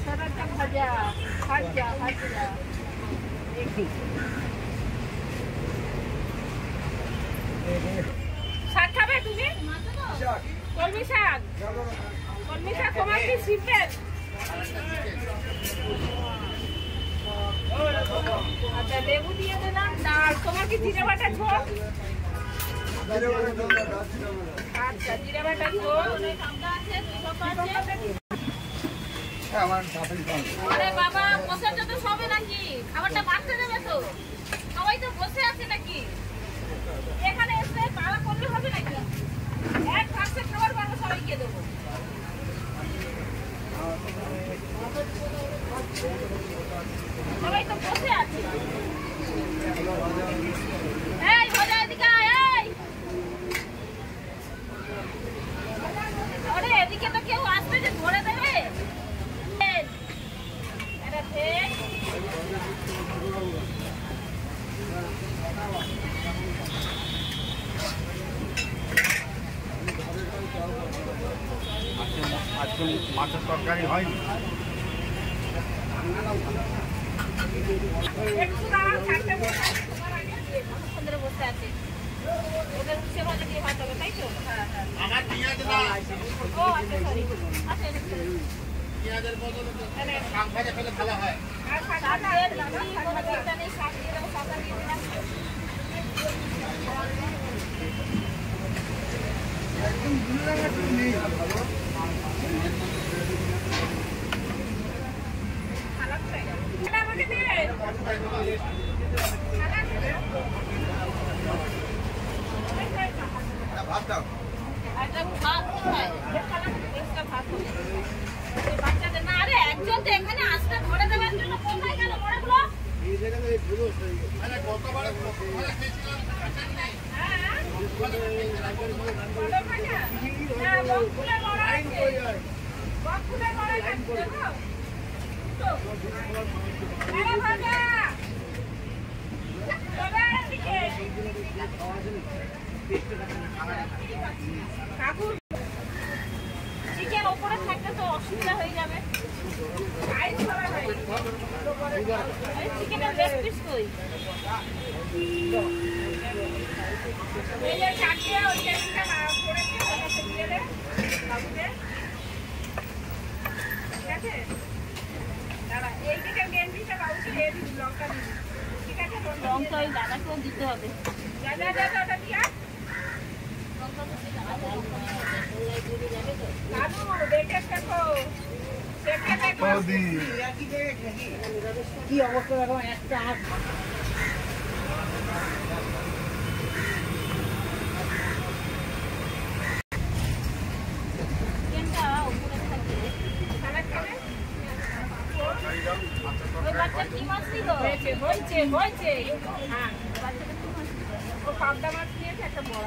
সরাটা ভাজা ভাজা ভাজা দেখি শাক খাবে তুমি? কলমি শাক তোমার কি সিম্পল? আচ্ছা লেবু দিয়ে দিলাম। ডাল তোমার কি জিরে বাটা ঝোল? আচ্ছা জিরে বাটা ঝোল। আরে বাবা বসাটা তো সবে নাকি খাবারটা বাড়তে দেবে তো? সবাই তো বসে আছে নাকি? এখানে এসে পালা করলে হবে নাকি? এক পাশে খাবার বাড়বো সবাইকে দেবো। সবাই তো বসে আছে। এই মজা এদিকে আয়। আরে এদিকে তো কেউ আসবে যে ধরে দেবে। আজকে মাছের তরকারি হয়নি। বসে আছে ওদের উচ্ছে ভাজা দিয়ে ভাত হবে তাই তো? আমার পেঁয়াজ না। ও আচ্ছা সরি। আচ্ছা পেঁয়াজের বদলে শাক ভাজা খেলে ভালো হয়। আর শাক দিয়ে কোনো চিন্তা নেই, শাক দিয়ে দেবো, শাক দিয়ে দিলাম। একদম ভুলে রাখা নেই ভালো। আমাকে দে ভাত দাও। বাচ্চাদের না আরে একজন তো এখানে আসতে ধরে দেওয়ার জন্য কোথায় গেল বড়গুলো? কাকুর চিকেন ওপরে থাকলে তো অসুবিধা হয়ে যাবে। চিকেনের লেগ পিস কই? এই যে চারটে ওই টেবিলটা করেছে ওটাতে দিয়ে দে বাবুকে। ঠিক আছে দাদা এই দিকে গেঞ্জিটা বাবুকে দিয়ে দিবি, লঙ্কা দিবি। ঠিক আছে লঙ্কা ওই দাদাকেও দিতে হবে। দাদা দাদা ওটা দিয়া কি অবস্থা দেখো একটা পাবদা মাছ নিয়েছে একটা বড়